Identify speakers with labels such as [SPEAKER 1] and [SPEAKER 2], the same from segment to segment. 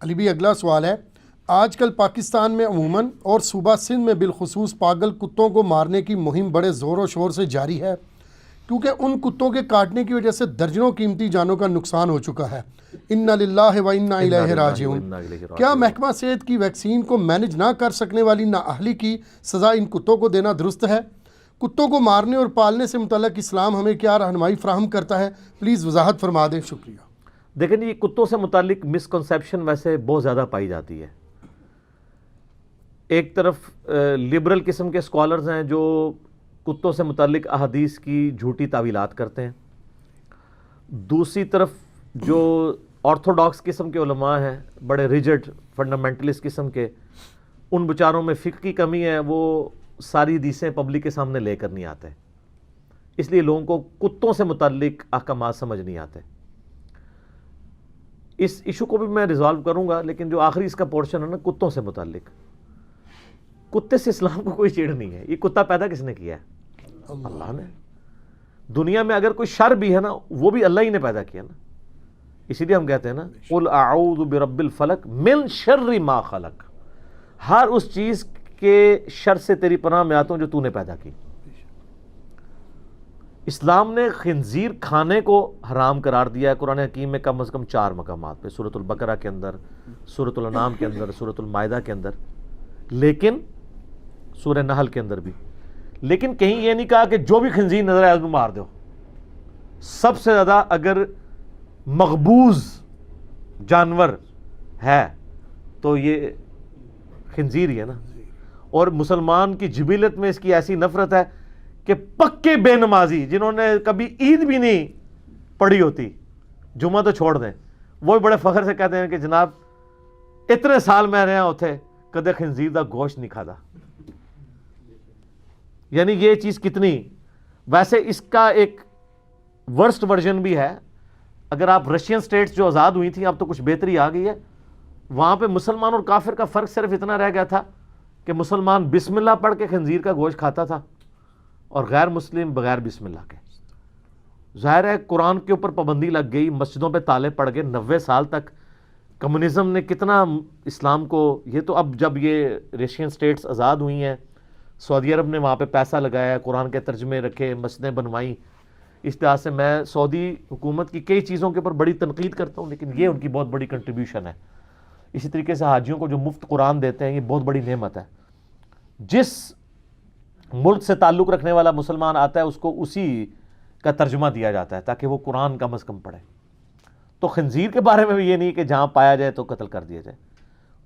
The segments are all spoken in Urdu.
[SPEAKER 1] علی بھی اگلا سوال ہے، آج کل پاکستان میں عموماً اور صوبہ سندھ میں بالخصوص پاگل کتوں کو مارنے کی مہم بڑے زور و شور سے جاری ہے، کیونکہ ان کتوں کے کاٹنے کی وجہ سے درجنوں قیمتی جانوں کا نقصان ہو چکا ہے۔ انا للہ و انا الیہ راجعون۔ کیا محکمہ صحت کی ویکسین کو مینج نہ کر سکنے والی نااہلی کی سزا ان کتوں کو دینا درست ہے؟ کتوں کو مارنے اور پالنے سے متعلق اسلام ہمیں کیا رہنمائی فراہم کرتا ہے؟ پلیز وضاحت فرما دیں، شکریہ۔
[SPEAKER 2] دیکھیں یہ کتوں سے متعلق مسکنسیپشن ویسے بہت زیادہ پائی جاتی ہے۔ ایک طرف لبرل قسم کے اسکالرز ہیں جو کتوں سے متعلق احادیث کی جھوٹی تعویلات کرتے ہیں، دوسری طرف جو آرتھوڈاکس قسم کے علماء ہیں، بڑے ریجڈ فنڈامنٹلسٹ قسم کے، ان بیچاروں میں فقہ کی کمی ہے، وہ ساری حدیثیں پبلک کے سامنے لے کر نہیں آتے، اس لیے لوگوں کو کتوں سے متعلق احکامات سمجھ نہیں آتے۔ اس ایشو کو بھی میں ریزالو کروں گا، لیکن جو آخری اس کا پورشن ہے نا کتوں سے متعلق، کتے سے اسلام کو کوئی چیڑ نہیں ہے۔ یہ کتا پیدا کس نے کیا ہے؟ اللہ نے۔ دنیا میں اگر کوئی شر بھی ہے نا وہ بھی اللہ ہی نے پیدا کیا نا، اسی لیے ہم کہتے ہیں نا قل اعوذ برب الفلق من شر ما خلق، ہر اس چیز کے شر سے تیری پناہ میں آتا ہوں جو تو نے پیدا کی۔ اسلام نے خنزیر کھانے کو حرام قرار دیا ہے قرآن حکیم میں کم از کم 4 مقامات پہ، سورۃ البقرہ کے اندر، سورۃ الانعام کے اندر، سورۃ المائدہ کے اندر، لیکن سورہ نحل کے اندر بھی، لیکن کہیں یہ نہیں کہا کہ جو بھی خنزیر نظر آئے اس کو مار دو۔ سب سے زیادہ اگر مقبوض جانور ہے تو یہ خنزیر ہی ہے نا، اور مسلمان کی جبلت میں اس کی ایسی نفرت ہے کہ پکے بے نمازی جنہوں نے کبھی عید بھی نہیں پڑھی ہوتی، جمعہ تو چھوڑ دیں، وہ بڑے فخر سے کہتے ہیں کہ جناب اتنے سال میں رہا ہوتے کدے خنزیر دا گوشت نہیں کھادا۔ یعنی یہ چیز کتنی، ویسے اس کا ایک ورسٹ ورژن بھی ہے۔ اگر آپ رشین سٹیٹس جو آزاد ہوئی تھیں اب تو کچھ بہتری آ گئی ہے، وہاں پہ مسلمان اور کافر کا فرق صرف اتنا رہ گیا تھا کہ مسلمان بسم اللہ پڑھ کے خنزیر کا گوشت کھاتا تھا اور غیر مسلم بغیر بسم اللہ کے۔ ظاہر ہے قرآن کے اوپر پابندی لگ گئی، مسجدوں پہ تالے پڑ گئے، 90 سال تک کمیونزم نے کتنا اسلام کو، یہ تو اب جب یہ رشین سٹیٹس آزاد ہوئی ہیں، سعودی عرب نے وہاں پہ پیسہ لگایا، قرآن کے ترجمے رکھے، مسجدیں بنوائیں، اس طرح سے میں سعودی حکومت کی کئی چیزوں کے اوپر بڑی تنقید کرتا ہوں، لیکن یہ ان کی بہت بڑی کنٹریبیوشن ہے۔ اسی طریقے سے حاجیوں کو جو مفت قرآن دیتے ہیں یہ بہت بڑی نعمت ہے۔ جس ملک سے تعلق رکھنے والا مسلمان آتا ہے اس کو اسی کا ترجمہ دیا جاتا ہے تاکہ وہ قرآن کم از کم پڑھے۔ تو خنزیر کے بارے میں بھی یہ نہیں کہ جہاں پایا جائے تو قتل کر دیا جائے۔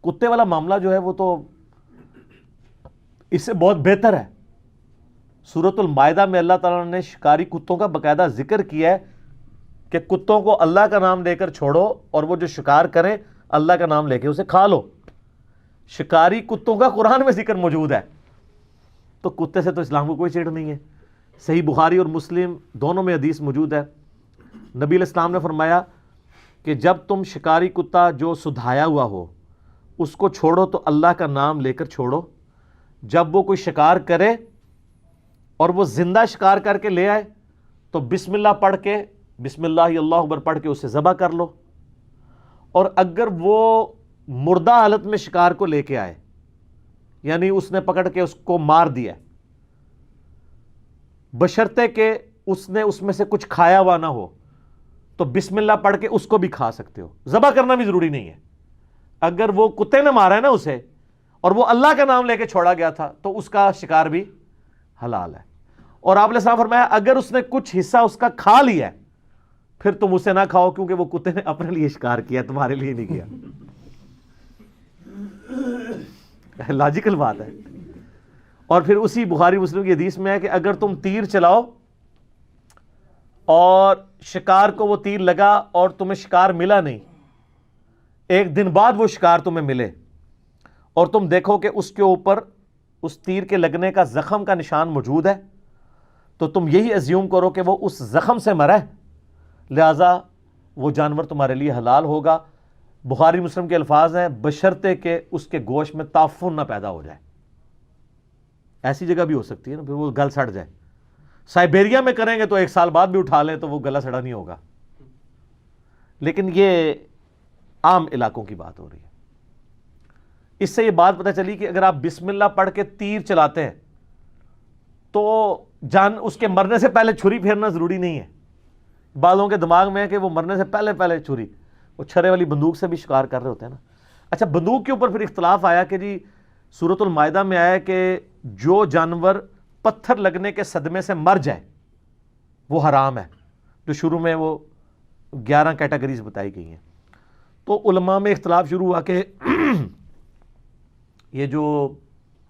[SPEAKER 2] کتے والا معاملہ جو ہے وہ تو اس سے بہت بہتر ہے۔ سورۃ المائدہ میں اللہ تعالیٰ نے شکاری کتوں کا باقاعدہ ذکر کیا ہے کہ کتوں کو اللہ کا نام لے کر چھوڑو اور وہ جو شکار کریں اللہ کا نام لے کے اسے کھا لو۔ شکاری کتوں کا قرآن میں ذکر موجود ہے، تو کتے سے تو اسلام کو کوئی چیڑ نہیں ہے۔ صحیح بخاری اور مسلم دونوں میں حدیث موجود ہے، نبی علیہ السلام نے فرمایا کہ جب تم شکاری کتا جو سدھایا ہوا ہو اس کو چھوڑو تو اللہ کا نام لے کر چھوڑو، جب وہ کوئی شکار کرے اور وہ زندہ شکار کر کے لے آئے تو بسم اللہ پڑھ کے، بسم اللہ اللہ اکبر پڑھ کے اسے ذبح کر لو، اور اگر وہ مردہ حالت میں شکار کو لے کے آئے، یعنی اس نے پکڑ کے اس کو مار دیا بشرطے کہ اس نے اس میں سے کچھ کھایا ہوا نہ ہو، تو بسم اللہ پڑھ کے اس کو بھی کھا سکتے ہو، ذبح کرنا بھی ضروری نہیں ہے۔ اگر وہ کتے نے مارا ہے نا اسے اور وہ اللہ کا نام لے کے چھوڑا گیا تھا تو اس کا شکار بھی حلال ہے۔ اور آپ نے صاحب فرمایا اگر اس نے کچھ حصہ اس کا کھا لیا ہے پھر تم اسے نہ کھاؤ کیونکہ وہ کتے نے اپنے لیے شکار کیا، تمہارے لیے نہیں کیا۔ لاجیکل بات ہے۔ اور پھر اسی بخاری مسلم کی حدیث میں ہے کہ اگر تم تیر چلاؤ اور شکار کو وہ تیر لگا اور تمہیں شکار ملا نہیں، ایک دن بعد وہ شکار تمہیں ملے اور تم دیکھو کہ اس کے اوپر اس تیر کے لگنے کا زخم کا نشان موجود ہے، تو تم یہی ازیوم کرو کہ وہ اس زخم سے مرا ہے، لہذا وہ جانور تمہارے لیے حلال ہوگا۔ بخاری مسلم کے الفاظ ہیں بشرطے کہ اس کے گوشت میں تعفن نہ پیدا ہو جائے۔ ایسی جگہ بھی ہو سکتی ہے نا پھر وہ گل سڑ جائے، سائبیریا میں کریں گے تو 1 سال بعد بھی اٹھا لیں تو وہ گلا سڑا نہیں ہوگا، لیکن یہ عام علاقوں کی بات ہو رہی ہے۔ اس سے یہ بات پتہ چلی کہ اگر آپ بسم اللہ پڑھ کے تیر چلاتے ہیں تو اس کے مرنے سے پہلے چھری پھیرنا ضروری نہیں ہے. بعضوں کے دماغ میں ہے کہ وہ مرنے سے پہلے چھری، وہ چھرے والی بندوق سے بھی شکار کر رہے ہوتے ہیں نا. اچھا، بندوق کے اوپر پھر اختلاف آیا کہ جی سورۃ المائدہ میں آیا کہ جو جانور پتھر لگنے کے صدمے سے مر جائے وہ حرام ہے، جو شروع میں وہ 11 کیٹیگریز بتائی گئی ہیں. تو علماء میں اختلاف شروع ہوا کہ یہ جو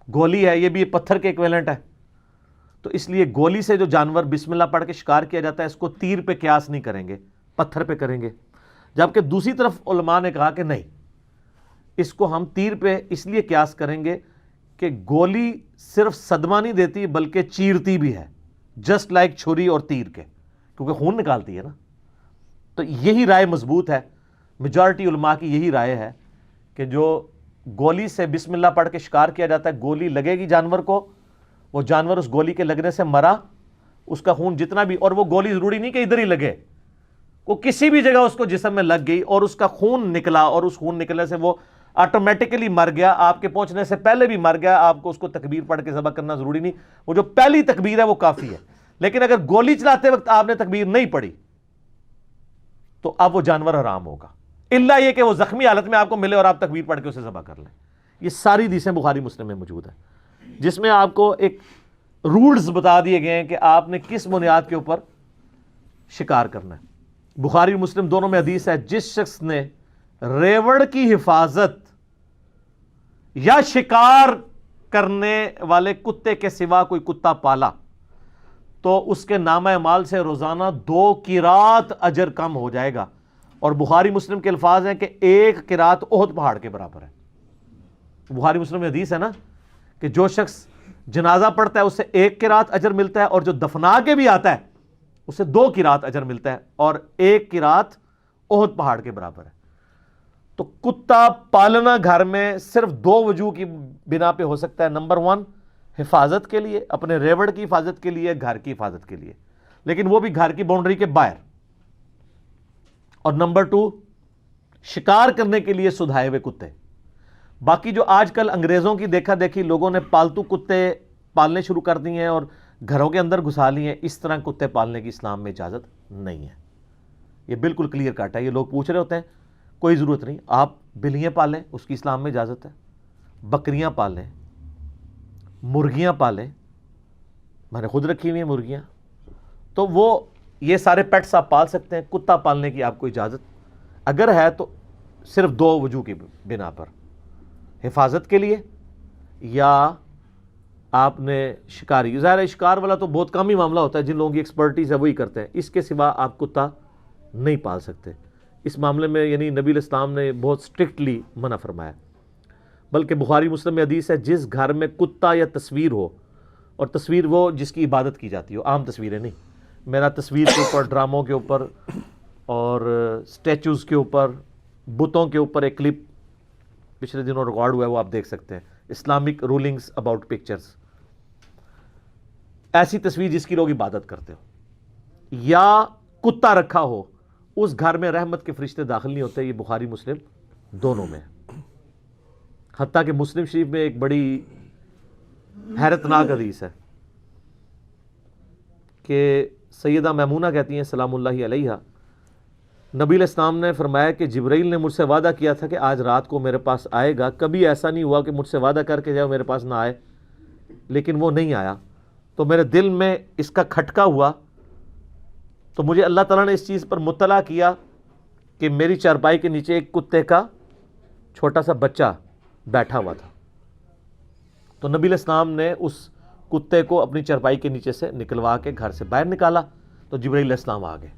[SPEAKER 2] گولی ہے یہ بھی پتھر کے ایکویلنٹ ہے، تو اس لیے گولی سے جو جانور بسم اللہ پڑھ کے شکار کیا جاتا ہے اس کو تیر پہ قیاس نہیں کریں گے، پتھر پہ کریں گے. جبکہ دوسری طرف علماء نے کہا کہ نہیں، اس کو ہم تیر پہ اس لیے قیاس کریں گے کہ گولی صرف صدمہ نہیں دیتی بلکہ چیرتی بھی ہے، جسٹ لائک چھری اور تیر کے، کیونکہ خون نکالتی ہے نا. تو یہی رائے مضبوط ہے، میجارٹی علماء کی یہی رائے ہے کہ جو گولی سے بسم اللہ پڑھ کے شکار کیا جاتا ہے، گولی لگے گی جانور کو، وہ جانور اس گولی کے لگنے سے مرا، اس کا خون جتنا بھی، اور وہ گولی ضروری نہیں کہ ادھر ہی لگے، وہ کسی بھی جگہ اس کو جسم میں لگ گئی اور اس کا خون نکلا اور اس خون نکلنے سے وہ آٹومیٹکلی مر گیا، آپ کے پہنچنے سے پہلے بھی مر گیا، آپ کو اس کو تکبیر پڑھ کے ذبح کرنا ضروری نہیں، وہ جو پہلی تکبیر ہے وہ کافی ہے. لیکن اگر گولی چلاتے وقت آپ نے تکبیر نہیں پڑھی تو اب وہ جانور حرام ہوگا، الا یہ کہ وہ زخمی حالت میں آپ کو ملے اور آپ تکبیر پڑھ کے اسے ذبح کر لیں. یہ ساری حدیثیں بخاری مسلم میں موجود ہیں جس میں آپ کو ایک رولز بتا دیے گئے ہیں کہ آپ نے کس بنیاد کے اوپر شکار کرنا ہے. بخاری اور مسلم دونوں میں حدیث ہے، جس شخص نے ریوڑ کی حفاظت یا شکار کرنے والے کتے کے سوا کوئی کتا پالا تو اس کے نامہ اعمال سے روزانہ 2 قرات اجر کم ہو جائے گا. اور بخاری مسلم کے الفاظ ہیں کہ 1 قرات احد پہاڑ کے برابر ہے. بخاری مسلم میں حدیث ہے نا کہ جو شخص جنازہ پڑھتا ہے اسے 1 قرات اجر ملتا ہے، اور جو دفنا کے بھی آتا ہے اسے 2 قرات اجر ملتا ہے، اور 1 قرات احد پہاڑ کے برابر ہے. تو کتا پالنا گھر میں صرف 2 وجوہ کی بنا پہ ہو سکتا ہے. نمبر 1 حفاظت کے لیے، اپنے ریوڑ کی حفاظت کے لیے، گھر کی حفاظت کے لیے، لیکن وہ بھی گھر کی باؤنڈری کے باہر. اور نمبر 2 شکار کرنے کے لیے سدھائے ہوئے کتے. باقی جو آج کل انگریزوں کی دیکھا دیکھی لوگوں نے پالتو کتے پالنے شروع کر دیے ہیں اور گھروں کے اندر گھسا لیے ہیں، اس طرح کتے پالنے کی اسلام میں اجازت نہیں ہے. یہ بالکل کلیئر کٹ ہے. یہ لوگ پوچھ رہے ہوتے ہیں، کوئی ضرورت نہیں، آپ بلیاں پالیں، اس کی اسلام میں اجازت ہے، بکریاں پالیں، مرغیاں پالیں، میں نے خود رکھی ہوئی ہیں مرغیاں، تو وہ یہ سارے پیٹس آپ پال سکتے ہیں. کتا پالنے کی آپ کو اجازت اگر ہے تو صرف 2 وجوہ کی بنا پر، حفاظت کے لیے یا آپ نے شکاری. ظاہر ہے شکار والا تو بہت کم ہی معاملہ ہوتا ہے، جن لوگوں کی ایکسپرٹیز ہے وہی کرتے ہیں، اس کے سوا آپ کتا نہیں پال سکتے. اس معاملے میں یعنی نبی الاسلام نے بہت سٹرکٹلی منع فرمایا. بلکہ بخاری مسلم میں حدیث ہے، جس گھر میں کتا یا تصویر ہو، اور تصویر وہ جس کی عبادت کی جاتی ہو، عام تصویریں نہیں. میرا تصویر کے اوپر، ڈراموں کے اوپر اور سٹیچوز کے اوپر، بتوں کے اوپر ایک کلپ پچھلے دنوں ریکارڈ ہوا ہے، وہ آپ دیکھ سکتے ہیں، اسلامک رولنگز اباؤٹ پکچرز. ایسی تصویر جس کی لوگ عبادت کرتے ہو یا کتا رکھا ہو، اس گھر میں رحمت کے فرشتے داخل نہیں ہوتے. یہ بخاری مسلم دونوں میں. حتیٰ کہ مسلم شریف میں ایک بڑی حیرت ناک حدیث ہے کہ سیدہ میمونہ کہتی ہیں سلام اللہ علیہا، نبی علیہ السلام نے فرمایا کہ جبرائیل نے مجھ سے وعدہ کیا تھا کہ آج رات کو میرے پاس آئے گا. کبھی ایسا نہیں ہوا کہ مجھ سے وعدہ کر کے جائے میرے پاس نہ آئے، لیکن وہ نہیں آیا. تو میرے دل میں اس کا کھٹکا ہوا، تو مجھے اللہ تعالیٰ نے اس چیز پر مطلع کیا کہ میری چارپائی کے نیچے ایک کتے کا چھوٹا سا بچہ بیٹھا ہوا تھا. تو نبی علیہ السلام نے اس کتے کو اپنی چارپائی کے نیچے سے نکلوا کے گھر سے باہر نکالا. تو جبرائیل علیہ السلام آ گئے.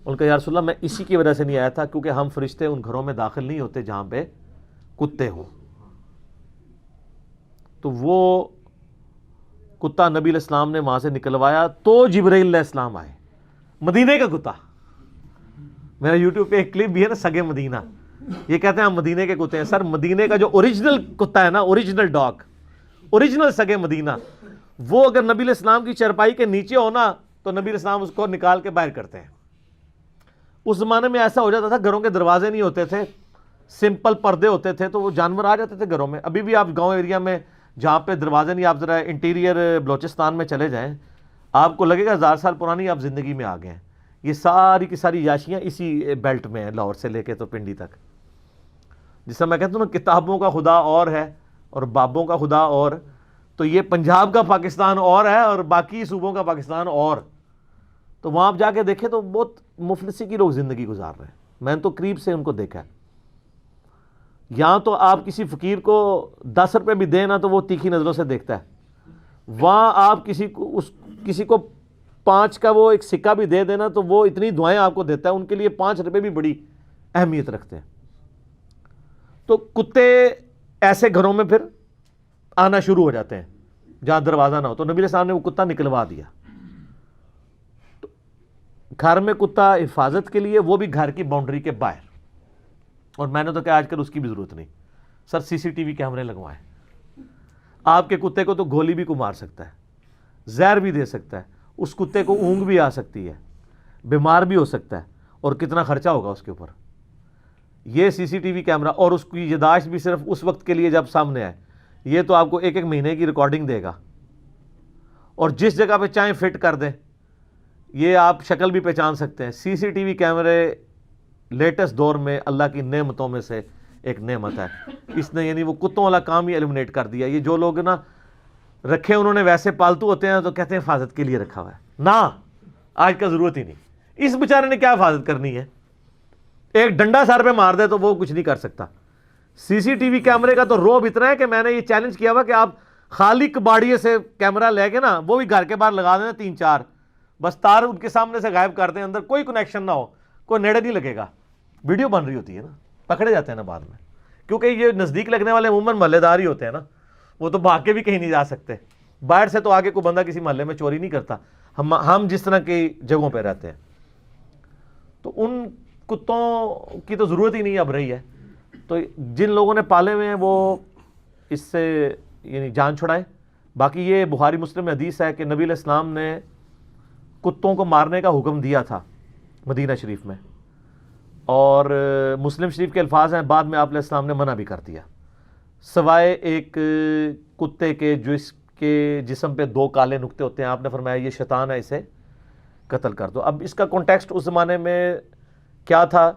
[SPEAKER 2] ان کا یا رسول اللہ میں اسی کی وجہ سے نہیں آیا تھا کیونکہ ہم فرشتے ان گھروں میں داخل نہیں ہوتے جہاں پہ کتے ہوں. تو وہ کتا نبی علیہ السلام نے وہاں سے نکلوایا تو جبرائیل علیہ السلام آئے. مدینے کا کتا، میرا یوٹیوب پہ ایک کلپ بھی ہے نا، سگے مدینہ. یہ کہتے ہیں ہم مدینے کے کتے ہیں. سر مدینے کا جو اوریجنل کتا ہے نا، اوریجنل ڈاگ، اوریجنل سگے مدینہ، وہ اگر نبی علیہ السلام کی چرپائی کے نیچے ہونا تو نبی علیہ السلام اس کو نکال کے باہر کرتے ہیں. اس زمانے میں ایسا ہو جاتا تھا، گھروں کے دروازے نہیں ہوتے تھے سمپل پردے ہوتے تھے تو وہ جانور آ جاتے تھے گھروں میں. ابھی بھی آپ گاؤں ایریا میں جہاں پہ دروازے نہیں, آپ ذرا انٹیریئر بلوچستان میں چلے جائیں, آپ کو لگے گا 1000 سال پرانی آپ زندگی میں آ گئے ہیں. یہ ساری کی ساری یاشیاں اسی بیلٹ میں ہیں, لاہور سے لے کے تو پنڈی تک. جس سے میں کہتا ہوں نا کتابوں کا خدا اور ہے اور بابوں کا خدا اور, تو یہ پنجاب کا پاکستان اور ہے اور باقی صوبوں کا پاکستان اور. تو وہاں آپ جا کے دیکھیں تو بہت مفلسی کی لوگ زندگی گزار رہے ہیں. میں نے تو قریب سے ان کو دیکھا ہے. یہاں تو آپ کسی فقیر کو 10 روپے بھی دیں نا تو وہ تیکھی نظروں سے دیکھتا ہے. وہاں آپ کسی کو 5 کا وہ ایک سکہ بھی دے دینا تو وہ اتنی دعائیں آپ کو دیتا ہے. ان کے لیے 5 روپے بھی بڑی اہمیت رکھتے ہیں. تو کتے ایسے گھروں میں پھر آنا شروع ہو جاتے ہیں جہاں دروازہ نہ ہو. تو نبی علیہ السلام نے وہ کتا نکلوا دیا. تو گھر میں کتا حفاظت کے لیے, وہ بھی گھر کی باؤنڈری کے باہر. اور میں نے تو کہا آج کل اس کی بھی ضرورت نہیں سر, CCTV کیمرے لگوائیں. آپ کے کتے کو تو گولی بھی کو مار سکتا ہے, زہر بھی دے سکتا ہے, اس کتے کو اونگ بھی آ سکتی ہے, بیمار بھی ہو سکتا ہے, اور کتنا خرچہ ہوگا اس کے اوپر. یہ CCTV کیمرہ, اور اس کی یاداشت بھی صرف اس وقت کے لیے جب سامنے آئے. یہ تو آپ کو 1 مہینے کی ریکارڈنگ دے گا, اور جس جگہ پہ چاہیں فٹ کر دیں. یہ آپ شکل بھی پہچان سکتے ہیں. CCTV کیمرے لیٹسٹ دور میں اللہ کی نعمتوں میں سے ایک نعمت ہے. اس نے یعنی وہ کتوں والا کام ہی ایلیمنیٹ کر دیا. یہ جو لوگ نا رکھے انہوں نے ویسے پالتو ہوتے ہیں تو کہتے ہیں حفاظت کے لیے رکھا ہوا ہے. نہ, آج کا ضرورت ہی نہیں. اس بیچارے نے کیا حفاظت کرنی ہے؟ ایک ڈنڈا سر پہ مار دے تو وہ کچھ نہیں کر سکتا. CCTV کیمرے کا تو روب اتنا ہے کہ میں نے یہ چیلنج کیا ہوا کہ آپ خالی کباڑیے سے کیمرہ لے کے نا, وہ بھی گھر کے باہر لگا دینا 3-4, بس تار ان کے سامنے سے غائب کر دیں, اندر کوئی کنیکشن نہ ہو, کوئی نیڑے نہیں لگے گا. ویڈیو بن رہی ہوتی ہے نا, پکڑے جاتے ہیں نا بعد میں, کیونکہ یہ نزدیک لگنے والے عموماً محلے دار ہی ہوتے ہیں نا, وہ تو بھاگ کے بھی کہیں نہیں جا سکتے. باہر سے تو آگے کوئی بندہ کسی محلے میں چوری نہیں کرتا, ہم جس طرح کی جگہوں پہ رہتے ہیں. تو ان کتوں کی تو ضرورت ہی نہیں اب رہی ہے. تو جن لوگوں نے پالے ہوئے ہیں وہ اس سے یعنی جان چھڑائیں. باقی یہ بخاری مسلم میں حدیث ہے کہ نبی علیہ السلام نے کتوں کو مارنے کا حکم دیا تھا مدینہ شریف میں, اور مسلم شریف کے الفاظ ہیں, بعد میں آپ علیہ السلام نے منع بھی کر دیا, سوائے ایک کتے کے جو اس کے جسم پہ 2 کالے نقطے ہوتے ہیں. آپ نے فرمایا یہ شیطان ہے, اسے قتل کر دو. اب اس کا کانٹیکسٹ اس زمانے میں کیا تھا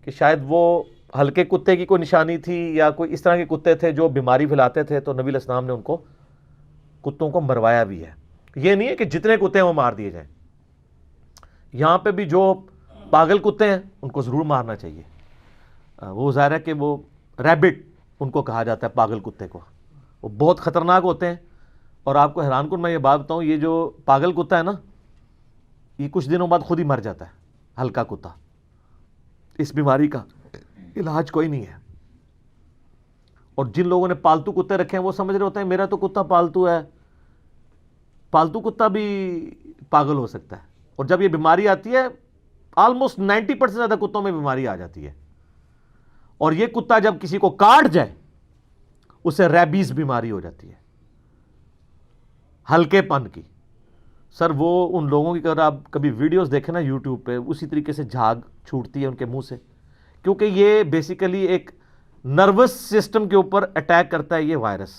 [SPEAKER 2] کہ شاید وہ ہلکے کتے کی کوئی نشانی تھی یا کوئی اس طرح کے کتے تھے جو بیماری پھیلاتے تھے, تو نبی علیہ السلام نے ان کو کتوں کو مروایا بھی ہے. یہ نہیں ہے کہ جتنے کتے ہیں وہ مار دیے جائیں. یہاں پہ بھی جو پاگل کتے ہیں ان کو ضرور مارنا چاہیے. وہ ظاہر ہے کہ وہ ریبٹ ان کو کہا جاتا ہے, پاگل کتے کو. وہ بہت خطرناک ہوتے ہیں. اور آپ کو حیران کن میں یہ بات بتاؤں, یہ جو پاگل کتا ہے نا, یہ کچھ دنوں بعد خود ہی مر جاتا ہے. ہلکا کتا, اس بیماری کا علاج کوئی نہیں ہے. اور جن لوگوں نے پالتو کتے رکھے ہیں وہ سمجھ رہے ہوتے ہیں میرا تو کتا پالتو ہے. پالتو کتا بھی پاگل ہو سکتا ہے. اور جب یہ بیماری آتی ہے, آلموسٹ 90% زیادہ کتوں میں بیماری آ جاتی ہے. اور یہ کتا جب کسی کو کاٹ جائے اسے ریبیز بیماری ہو جاتی ہے, ہلکے پن کی. سر وہ ان لوگوں کی اگر آپ کبھی ویڈیوز دیکھیں نا یوٹیوب پہ, اسی طریقے سے جھاگ چھوٹتی ہے ان کے منہ سے, کیونکہ یہ بیسیکلی ایک نروس سسٹم کے اوپر اٹیک کرتا ہے یہ وائرس.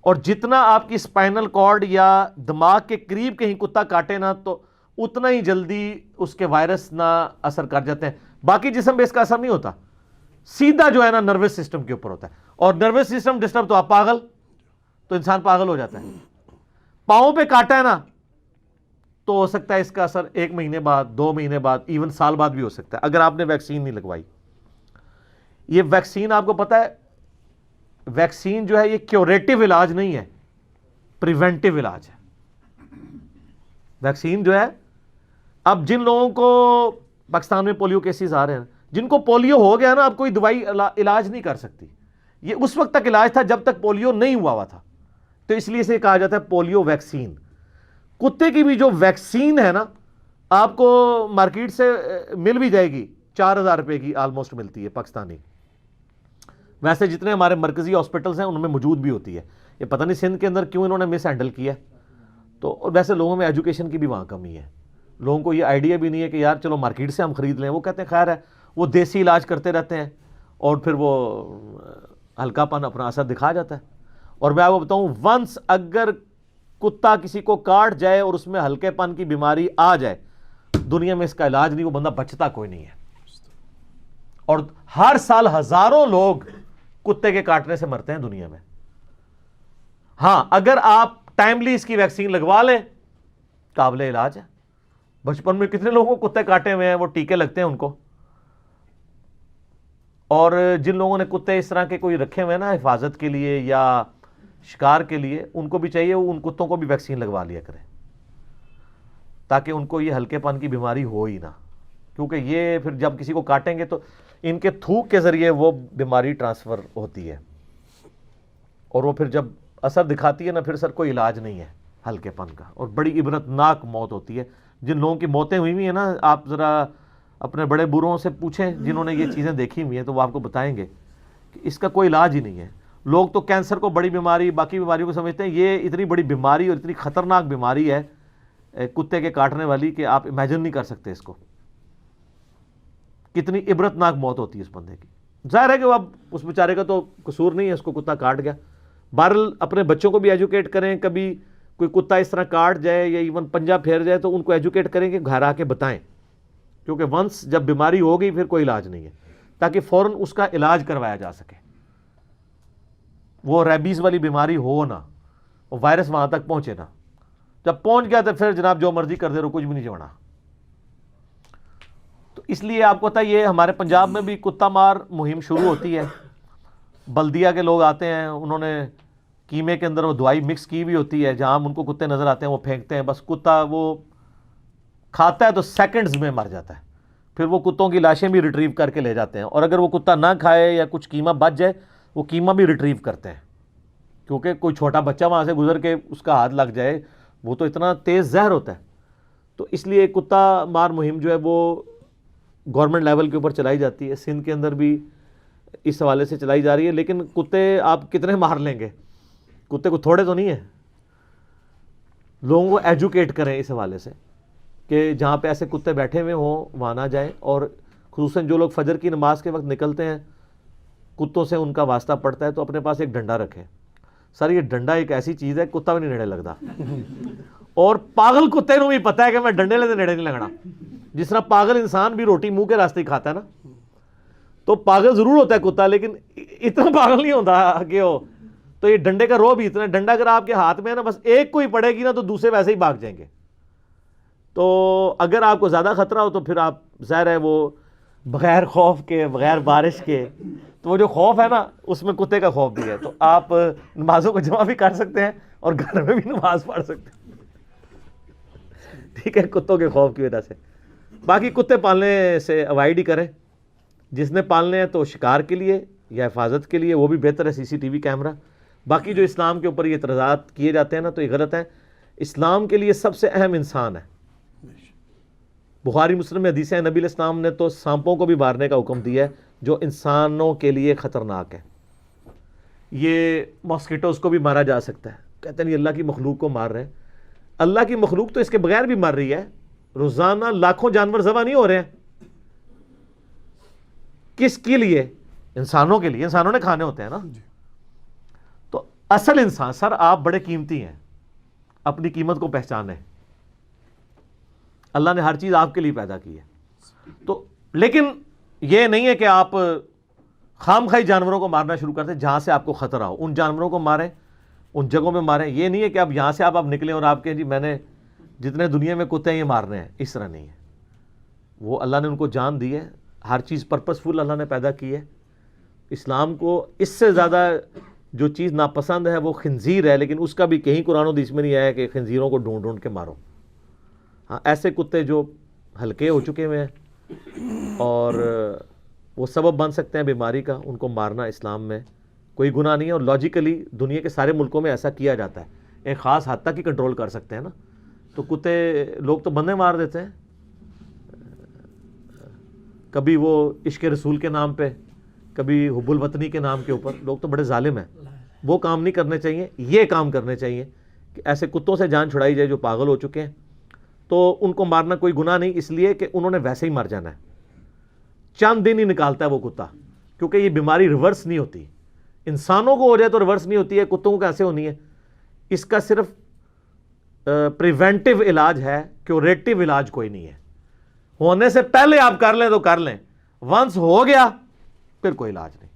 [SPEAKER 2] اور جتنا آپ کی سپائنل کارڈ یا دماغ کے قریب کہیں کتا کاٹے نا تو اتنا ہی جلدی اس کے وائرس نہ اثر کر جاتے ہیں. باقی جسم پہ اس کا اثر نہیں ہوتا, سیدھا جو ہے نا نروس سسٹم کے اوپر ہوتا ہے. اور نروس سسٹم ڈسٹرب تو آپ پاگل, تو انسان پاگل ہو جاتا ہے. پاؤں پہ کاٹا ہے نا تو ہو سکتا ہے اس کا اثر 1 مہینے بعد, 2 مہینے بعد, ایون سال بعد بھی ہو سکتا ہے اگر آپ نے ویکسین نہیں لگوائی. یہ ویکسین آپ کو پتا ہے, ویکسین جو ہے یہ کیوریٹو علاج نہیں ہے, پریونٹیو علاج ہے. ویکسین جو ہے, اب جن لوگوں کو پاکستان میں پولیو کیسز آ رہے ہیں, جن کو پولیو ہو گیا نا, اب کوئی دوائی علاج نہیں کر سکتی. یہ اس وقت تک علاج تھا جب تک پولیو نہیں ہوا تھا, تو اس لیے سے کہا جاتا ہے پولیو ویکسین. کتے کی بھی جو ویکسین ہے نا, آپ کو مارکیٹ سے مل بھی جائے گی, 4000 روپے کی آلموسٹ ملتی ہے پاکستانی. ویسے جتنے ہمارے مرکزی ہاسپٹلس ہیں ان میں موجود بھی ہوتی ہے. یہ پتہ نہیں سندھ کے اندر کیوں انہوں نے مس ہینڈل کیا. تو ویسے لوگوں میں ایجوکیشن کی بھی وہاں کمی ہے. لوگوں کو یہ آئیڈیا بھی نہیں ہے کہ یار چلو مارکیٹ سے ہم خرید لیں. وہ کہتے ہیں خیر ہے, وہ دیسی علاج کرتے رہتے ہیں, اور پھر وہ ہلکا پن اپنا اثر دکھا جاتا ہے. اور میں آپ کو بتاؤں ونس اگر کتا کسی کو کاٹ جائے اور اس میں ہلکے پن کی بیماری آ جائے, دنیا میں اس کا علاج نہیں, وہ بندہ بچتا کوئی نہیں ہے. اور ہر سال ہزاروں لوگ کتے کے کاٹنے سے مرتے ہیں دنیا میں. ہاں اگر آپ ٹائملی اس کی ویکسین لگوا لیں قابل علاج ہے. بچپن میں کتنے لوگوں کو کتے کاٹے ہوئے ہیں, وہ ٹیکے لگتے ہیں ان کو. اور جن لوگوں نے کتے اس طرح کے کوئی رکھے ہوئے ہیں نا حفاظت کے لیے یا شکار کے لیے, ان کو بھی چاہیے ان کتوں کو بھی ویکسین لگوا لیا کریں تاکہ ان کو یہ ہلکے پن کی بیماری ہو ہی نہ. کیونکہ یہ پھر جب کسی کو کاٹیں گے تو ان کے تھوک کے ذریعے وہ بیماری ٹرانسفر ہوتی ہے, اور وہ پھر جب اثر دکھاتی ہے نا پھر سر کوئی علاج نہیں ہے ہلکے پن کا, اور بڑی عبرت ناک موت ہوتی ہے. جن لوگوں کی موتیں ہوئی ہیں نا, آپ ذرا اپنے بڑے بوڑھوں سے پوچھیں جنہوں نے یہ چیزیں دیکھی ہوئی ہیں, تو وہ آپ کو بتائیں گے کہ اس کا کوئی علاج ہی نہیں ہے. لوگ تو کینسر کو بڑی بیماری, باقی بیماریوں کو سمجھتے ہیں. یہ اتنی بڑی بیماری اور اتنی خطرناک بیماری ہے کتے کے کاٹنے والی کہ آپ امیجن نہیں کر سکتے اس کو. کتنی عبرت ناک موت ہوتی ہے اس بندے کی. ظاہر ہے کہ اب اس بیچارے کا تو قصور نہیں ہے, اس کو کتا کاٹ گیا. بہرحال اپنے بچوں کو بھی ایجوکیٹ کریں, کبھی کوئی کتا اس طرح کاٹ جائے یا ایون پنجہ پھیر جائے تو ان کو ایجوکیٹ کریں کہ گھر آ کے بتائیں, کیونکہ ونس جب بیماری ہو گئی پھر کوئی علاج نہیں ہے, تاکہ فوراً اس کا علاج کروایا جا سکے. وہ ریبیز والی بیماری ہو نہ, وہ وائرس وہاں تک پہنچے نہ. جب پہنچ گیا تو پھر جناب جو مرضی کر دے رہو, کچھ بھی نہیں چھوڑنا. تو اس لیے آپ کو پتا یہ ہمارے پنجاب میں بھی کتا مار مہم شروع ہوتی ہے. بلدیہ کے لوگ آتے ہیں, انہوں نے کیمے کے اندر وہ دوائی مکس کی ہوئی ہوتی ہے, جہاں ان کو کتے نظر آتے ہیں وہ پھینکتے ہیں. بس کتا وہ کھاتا ہے تو سیکنڈز میں مر جاتا ہے. پھر وہ کتوں کی لاشیں بھی ریٹریو کر کے لے جاتے ہیں, اور اگر وہ کتا نہ کھائے یا کچھ قیمہ بچ جائے وہ قیمہ بھی ریٹریو کرتے ہیں, کیونکہ کوئی چھوٹا بچہ وہاں سے گزر کے اس کا ہاتھ لگ جائے وہ تو اتنا تیز زہر ہوتا ہے. تو اس لیے کتا مار مہم جو ہے وہ گورنمنٹ لیول کے اوپر چلائی جاتی ہے. سندھ کے اندر بھی اس حوالے سے چلائی جا رہی ہے. لیکن کتے آپ کتنے مار لیں گے, کتے کو تھوڑے تو نہیں ہیں. لوگوں کو ایجوکیٹ کریں اس حوالے سے کہ جہاں پہ ایسے کتے بیٹھے ہوئے ہوں وہاں نہ جائیں. اور خصوصاً جو لوگ فجر کی نماز کے وقت نکلتے ہیں, کتوں سے ان کا واسطہ پڑتا ہے, تو اپنے پاس ایک ڈنڈا رکھیں. سر یہ ڈنڈا ایک ایسی چیز ہے کتا بھی نہیں نیڑے لگتا, اور پاگل کتے کو بھی پتا ہے کہ میں ڈنڈے لے نیڑے نہیں لگنا. جس طرح پاگل انسان بھی روٹی منہ کے راستے ہی کھاتا ہے نا, تو پاگل ضرور ہوتا ہے کتا, لیکن اتنا پاگل نہیں ہوتا کہ وہ. تو یہ ڈنڈے کا رو بھی اتنا, ڈنڈا اگر آپ کے ہاتھ میں ہے نا, بس ایک کوئی پڑے گی نا تو دوسرے ویسے ہی بھاگ جائیں گے. تو اگر آپ کو زیادہ خطرہ ہو تو پھر آپ ظاہر ہے وہ بغیر خوف کے, بغیر بارش کے, تو وہ جو خوف ہے نا اس میں کتے کا خوف بھی ہے. تو آپ نمازوں کو جمع بھی کر سکتے ہیں اور گھر میں بھی نماز پڑھ سکتے ہیں, ٹھیک ہے, کتوں کے خوف کی وجہ سے. باقی کتے پالنے سے اوائڈ ہی کریں. جس نے پالنے ہیں تو شکار کے لیے یا حفاظت کے لیے, وہ بھی بہتر ہے CCTV کیمرہ. باقی جو اسلام کے اوپر یہ اعتراضات کیے جاتے ہیں نا تو یہ غلط ہیں. اسلام کے لیے سب سے اہم انسان ہے. بخاری مسلم میں حدیث ہے, نبی علیہ السلام نے تو سانپوں کو بھی مارنے کا حکم دیا ہے جو انسانوں کے لیے خطرناک ہے. یہ ماسکیٹوز کو بھی مارا جا سکتا ہے. کہتے ہیں یہ اللہ کی مخلوق کو مار رہے ہیں. اللہ کی مخلوق تو اس کے بغیر بھی مر رہی ہے. روزانہ لاکھوں جانور ذبح نہیں ہو رہے ہیں. کس کے لیے؟ انسانوں کے لیے. انسانوں نے کھانے ہوتے ہیں نا. تو اصل انسان, سر آپ بڑے قیمتی ہیں, اپنی قیمت کو پہچانیں. اللہ نے ہر چیز آپ کے لیے پیدا کی ہے. تو لیکن یہ نہیں ہے کہ آپ خام خواہی جانوروں کو مارنا شروع کرتے جہاں سے آپ کو خطرہ ہو. ان جانوروں کو ماریں, ان جگہوں میں ماریں. یہ نہیں ہے کہ اب یہاں سے آپ نکلیں اور آپ کہیں جی میں نے جتنے دنیا میں کتے ہیں یہ مارنے ہیں. اس طرح نہیں ہے. وہ اللہ نے ان کو جان دی ہے. ہر چیز پرپسفل اللہ نے پیدا کی ہے. اسلام کو اس سے زیادہ جو چیز ناپسند ہے وہ خنزیر ہے, لیکن اس کا بھی کہیں قرآن و حدیث میں نہیں آیا کہ خنزیروں کو ڈھونڈ ڈھونڈ کے مارو. ہاں ایسے کتے جو ہلکے ہو چکے ہوئے ہیں اور وہ سبب بن سکتے ہیں بیماری کا, ان کو مارنا اسلام میں کوئی گناہ نہیں ہے. اور لاجیکلی دنیا کے سارے ملکوں میں ایسا کیا جاتا ہے. ایک خاص حد تک ہی کنٹرول کر سکتے ہیں نا. تو کتے لوگ تو بندے مار دیتے ہیں, کبھی وہ عشق رسول کے نام پہ, کبھی حب الوطنی کے نام کے اوپر. لوگ تو بڑے ظالم ہیں. وہ کام نہیں کرنے چاہیے. یہ کام کرنے چاہیے کہ ایسے کتوں سے جان چھڑائی جائے جو پاگل ہو چکے ہیں. تو ان کو مارنا کوئی گناہ نہیں, اس لیے کہ انہوں نے ویسے ہی مر جانا ہے. چند دن ہی نکالتا ہے وہ کتا, کیونکہ یہ بیماری ریورس نہیں ہوتی. انسانوں کو ہو جائے تو ریورس نہیں ہوتی ہے, کتوں کو کیسے ہونی ہے؟ اس کا صرف پریونٹیو علاج ہے, کیوریٹیو علاج کوئی نہیں ہے. ہونے سے پہلے آپ کر لیں تو کر لیں, ونس ہو گیا پھر کوئی علاج نہیں,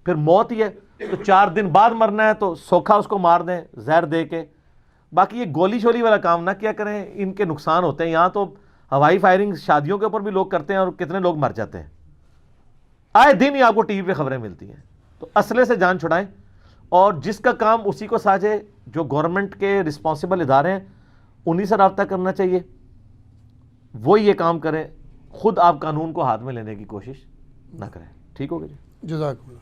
[SPEAKER 2] پھر موت ہی ہے. تو 4 دن بعد مرنا ہے تو سوکھا اس کو مار دیں زہر دے کے. باقی یہ گولی شولی والا کام نہ کیا کریں, ان کے نقصان ہوتے ہیں. یہاں تو ہوائی فائرنگ شادیوں کے اوپر بھی لوگ کرتے ہیں اور کتنے لوگ مر جاتے ہیں. آئے دن ہی آپ کو ٹی وی پہ خبریں ملتی ہیں. تو اسلحے سے جان چھڑائیں, اور جس کا کام اسی کو ساجے, جو گورنمنٹ کے رسپانسبل ادارے ہیں انہی سے رابطہ کرنا چاہیے, وہ یہ کام کریں. خود آپ قانون کو ہاتھ میں لینے کی کوشش نہ کریں. ٹھیک ہوگا جی.
[SPEAKER 1] جزاک اللہ.